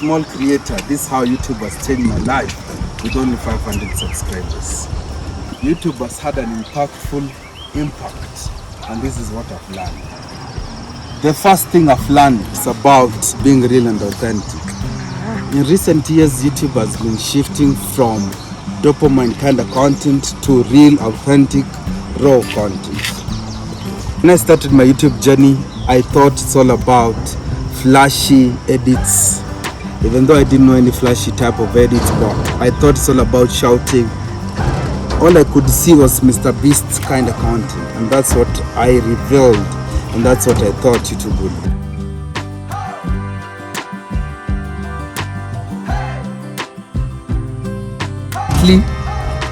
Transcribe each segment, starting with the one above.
Small creator, this is how YouTube has changed my life with only 500 subscribers. YouTube has had an impactful impact, and this is what I've learned. The first thing I've learned is about being real and authentic. In recent years, YouTube has been shifting from dopamine kind of content to real, authentic, raw content. When I started my YouTube journey, I thought it's all about flashy edits. Even though I didn't know any flashy type of edits, but I thought it's all about shouting. All I could see was Mr. Beast's kind of content, and that's what I revealed, and that's what I thought YouTube would do.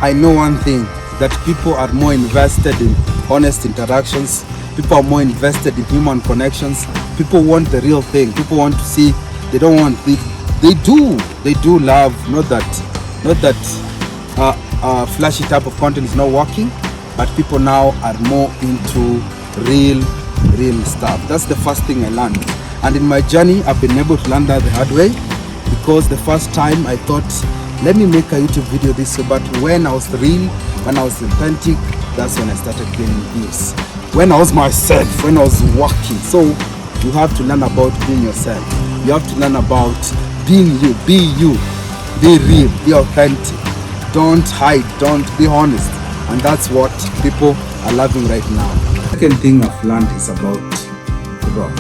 I know one thing, that people are more invested in honest interactions. People are more invested in human connections. People want the real thing. People want to see. They don't want the. They do love. Not that flashy type of content is not working, but people now are more into real stuff. That's the first thing I learned. And in my journey, I've been able to learn that the hard way, because the first time I thought, let me make a YouTube video this way, but when I was real, when I was authentic, that's when I started getting views. When I was myself, when I was working. So you have to learn about being yourself. You have to learn about being you, be real, be authentic. Don't hide, don't be honest. And that's what people are loving right now. The second thing I've learned is about growth.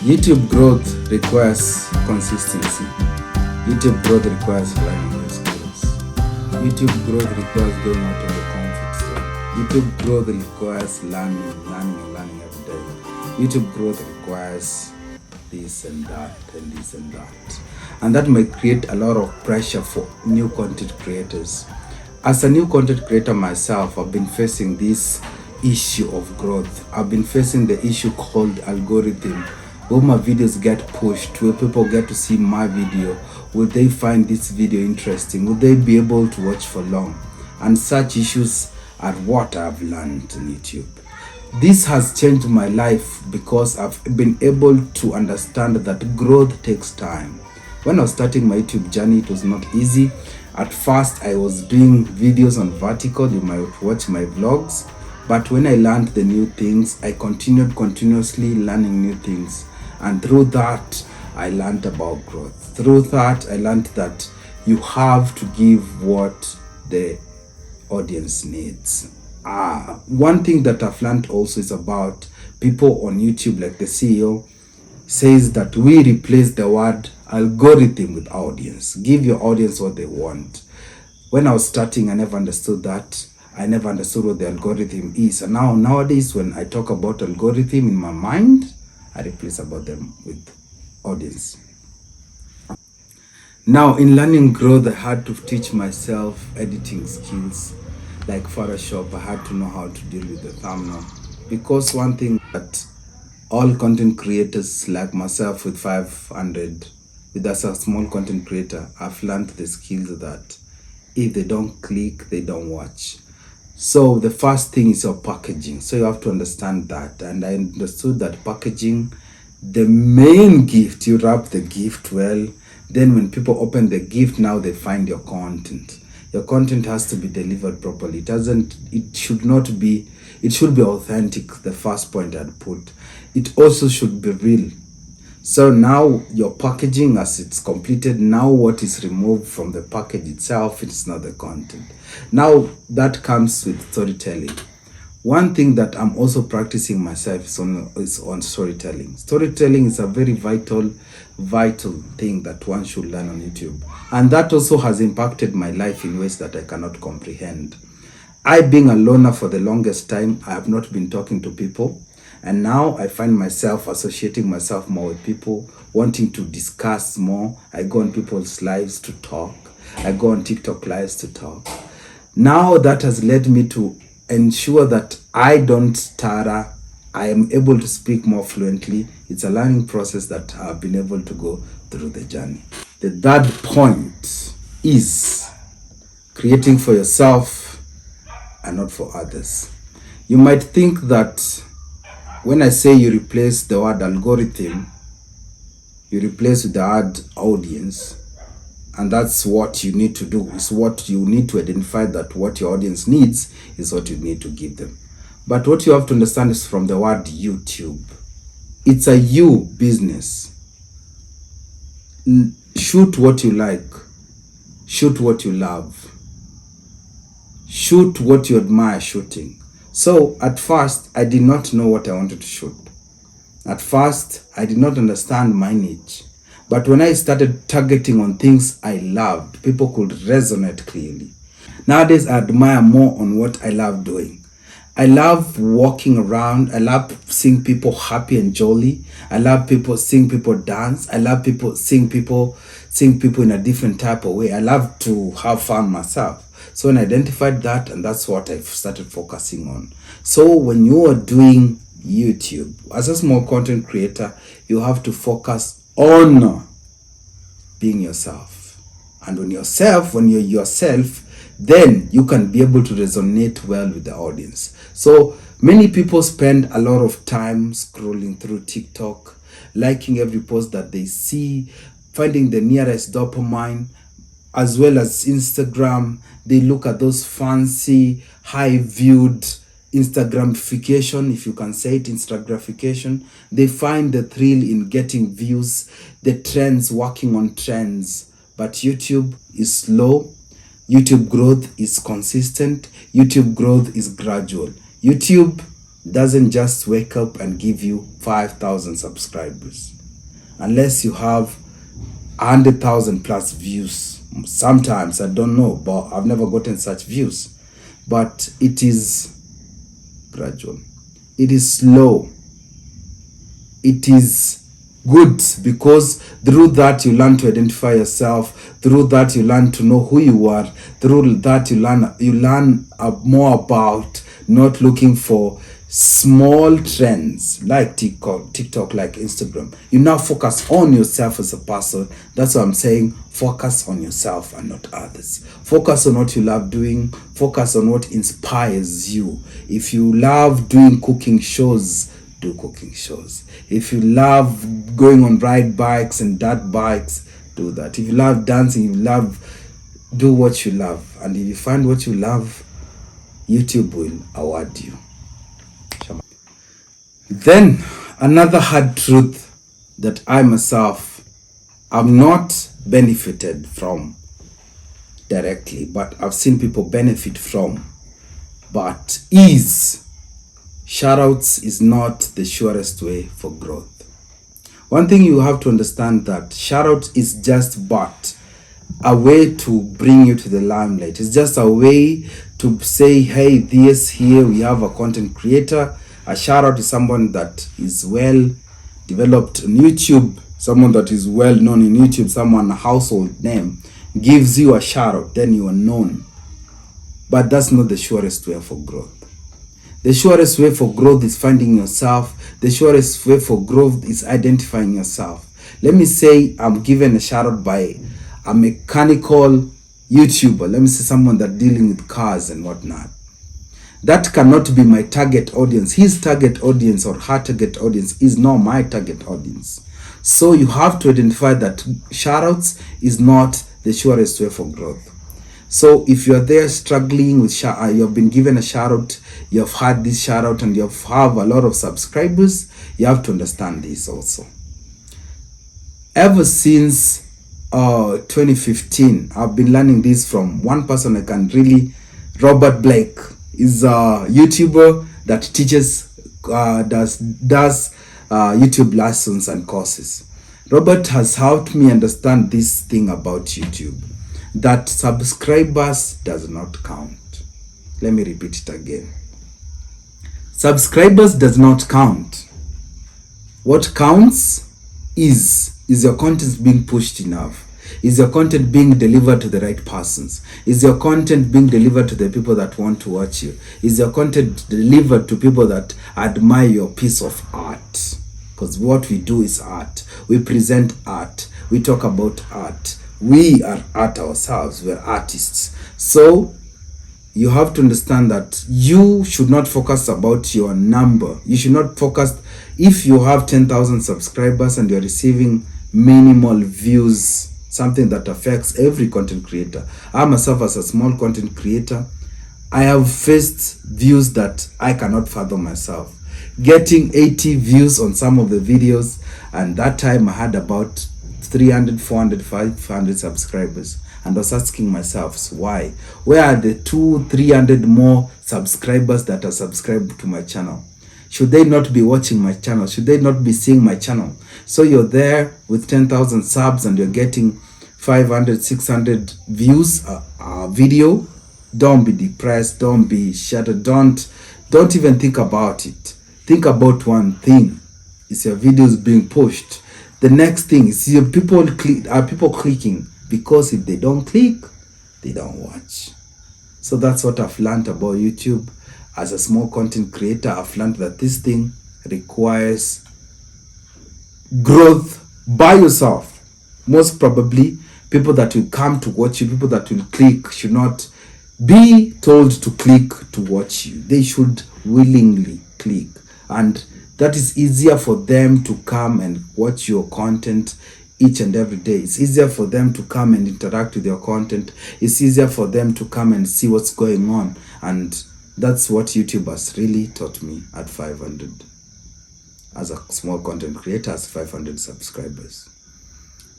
YouTube growth requires consistency. YouTube growth requires learning new skills. YouTube growth requires going out of the comfort zone. YouTube growth requires learning every day. YouTube growth requires this and that and this and that. And that might create a lot of pressure for new content creators. As a new content creator myself, I've been facing this issue of growth. I've been facing the issue called algorithm. Will my videos get pushed? Will people get to see my video? Will they find this video interesting? Will they be able to watch for long? And such issues are what I've learned on YouTube. This has changed my life because I've been able to understand that growth takes time. When I was starting my YouTube journey, it was not easy. At first, I was doing videos on vertical. You might watch my vlogs. But when I learned the new things, I continued continuously learning new things. And through that, I learned about growth. Through that, I learned that you have to give what the audience needs. One thing that I've learned also is about people on YouTube, like the CEO says that we replace the word algorithm with audience. Give your audience what they want. When I was starting, I never understood that. I never understood what the algorithm is. And nowadays, when I talk about algorithm in my mind, I replace about them with audience. Now, in learning growth, I had to teach myself editing skills. Like Photoshop, I had to know how to deal with the thumbnail. Because one thing that all content creators like myself with 500, with us a small content creator, I've learned the skills that if they don't click, they don't watch. So the first thing is your packaging. So you have to understand that. And I understood that packaging, the main gift, you wrap the gift well. Then when people open the gift, now they find your content. Your content has to be delivered properly. It should be authentic, the first point I'd put. It also should be real. So now your packaging, as it's completed, now what is removed from the package itself, it's not the content. Now that comes with storytelling. One thing that I'm also practicing myself is on storytelling. Storytelling is a very vital thing that one should learn on YouTube. And that also has impacted my life in ways that I cannot comprehend. I, being a loner for the longest time, I have not been talking to people. And now I find myself associating myself more with people, wanting to discuss more. I go on people's lives to talk. I go on TikTok lives to talk. Now that has led me to ensure that I don't stutter. I am able to speak more fluently. It's a learning process that I've been able to go through the journey. The third point is creating for yourself and not for others. You might think that when I say you replace the word algorithm, you replace with the ad audience. And that's what you need to do. It's what you need to identify, that what your audience needs is what you need to give them. But what you have to understand is from the word YouTube. It's a you business. Shoot what you like. Shoot what you love. Shoot what you admire shooting. So at first, I did not know what I wanted to shoot. At first, I did not understand my niche. But when I started targeting on things I loved, people could resonate clearly. Nowadays, I admire more on what I love doing. I love walking around. I love seeing people happy and jolly. I love seeing people dance. I love seeing people in a different type of way. I love to have fun myself. So when I identified that, and that's what I've started focusing on. So when you are doing YouTube, as a small content creator, you have to focus on being yourself. And when you're yourself, then you can be able to resonate well with the audience. So many people spend a lot of time scrolling through TikTok, liking every post that they see, finding the nearest dopamine, as well as Instagram. They look at those fancy, high-viewed Instagramification, if you can say it, Instagramification. They find the thrill in getting views, the trends, working on trends. But YouTube is slow. YouTube growth is consistent. YouTube growth is gradual. YouTube doesn't just wake up and give you 5,000 subscribers. Unless you have 100,000 plus views. Sometimes, I don't know, but I've never gotten such views. But it is gradual. It is slow. It is good, because through that you learn to identify yourself. Through that you learn to know who you are. Through that you learn more about not looking for small trends like TikTok, like Instagram. You now focus on yourself as a person. That's what I'm saying. Focus on yourself and not others. Focus on what you love doing. Focus on what inspires you. If you love doing cooking shows, do cooking shows. If you love going on ride bikes and dirt bikes, do that. If you love dancing, do what you love. And if you find what you love, YouTube will award you. Then another hard truth that I myself have not benefited from directly, but I've seen people benefit from, but is shoutouts is not the surest way for growth. One thing you have to understand, that shoutout is just but a way to bring you to the limelight. It's just a way to say, hey, here we have a content creator. A shout out to someone that is well developed on YouTube, someone that is well known in YouTube, someone a household name gives you a shout out, then you are known. But that's not the surest way for growth. The surest way for growth is finding yourself. The surest way for growth is identifying yourself. Let me say I'm given a shout out by a mechanical YouTuber. Let me say someone that dealing with cars and whatnot. That cannot be my target audience. His target audience or her target audience is not my target audience. So you have to identify that shoutouts is not the surest way for growth. So if you're there struggling with you have been given a shout out, you have had this shout out, and you have a lot of subscribers, you have to understand this also. Ever since 2015, I've been learning this from one person I can really, Robert Blake. Is a YouTuber that teaches, does YouTube lessons and courses. Robert has helped me understand this thing about YouTube, that subscribers does not count. Let me repeat it again. Subscribers does not count. What counts is your content being pushed enough? Is your content being delivered to the right persons? Is your content being delivered to the people that want to watch you? Is your content delivered to people that admire your piece of art? Because what we do is art. We present art. We talk about art. We are art ourselves. We're artists. So you have to understand that you should not focus about your number. You should not focus, if you have 10,000 subscribers and you're receiving minimal views, something that affects every content creator. I myself, as a small content creator, I have faced views that I cannot fathom myself. Getting 80 views on some of the videos, and that time I had about 300, 400, 500 subscribers. And I was asking myself, why? Where are the 200, 300 more subscribers that are subscribed to my channel? Should they not be watching my channel? Should they not be seeing my channel? So you're there with 10,000 subs and you're getting 500, 600 views a video. Don't be depressed. Don't be shattered. Don't even think about it. Think about one thing. Is your videos being pushed? The next thing is, are people clicking? Because if they don't click, they don't watch. So that's what I've learned about YouTube. As a small content creator, I've learned that this thing requires growth by yourself. Most probably, people that will come to watch you, people that will click, should not be told to click to watch you. They should willingly click. And that is easier for them to come and watch your content each and every day. It's easier for them to come and interact with your content. It's easier for them to come and see what's going on. And that's what YouTube has really taught me at 500. As a small content creator, as 500 subscribers.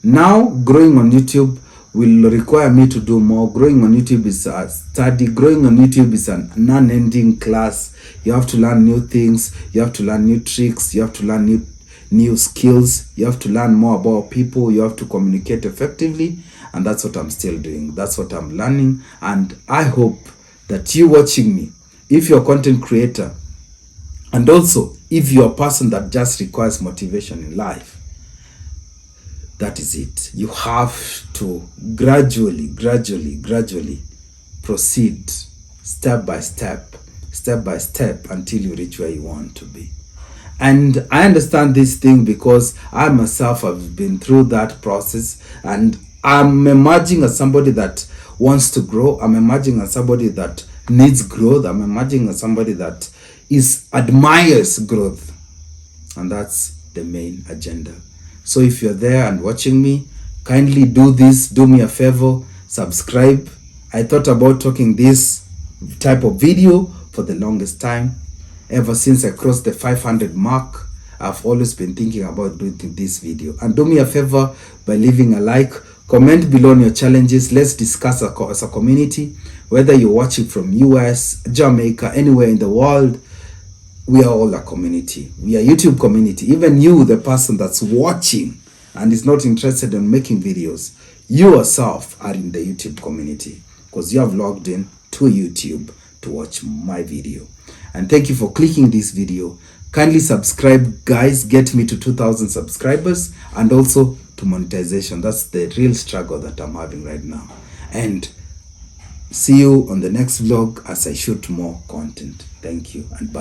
Now, growing on YouTube will require me to do more. Growing on YouTube is a study. Growing on YouTube is an unending class. You have to learn new things. You have to learn new tricks. You have to learn new skills. You have to learn more about people. You have to communicate effectively. And that's what I'm still doing. That's what I'm learning. And I hope that you watching me, if you're a content creator, and also if you're a person that just requires motivation in life, that is it. You have to gradually proceed step by step until you reach where you want to be. And I understand this thing because I myself have been through that process, and I'm emerging as somebody that wants to grow. I'm emerging as somebody that needs growth. I'm emerging as somebody that admires growth. And that's the main agenda. So if you're there and watching me, kindly do this. Do me a favor, subscribe. I thought about talking this type of video for the longest time. Ever since I crossed the 500 mark, I've always been thinking about doing this video. And do me a favor by leaving a like. Comment below on your challenges. Let's discuss as a community. Whether you're watching from US, Jamaica, anywhere in the world, we are all a community. We are a YouTube community. Even you, the person that's watching and is not interested in making videos, you yourself are in the YouTube community because you have logged in to YouTube to watch my video. And thank you for clicking this video. Kindly subscribe, guys. Get me to 2,000 subscribers and also to monetization. That's the real struggle that I'm having right now. And see you on the next vlog as I shoot more content. Thank you and bye.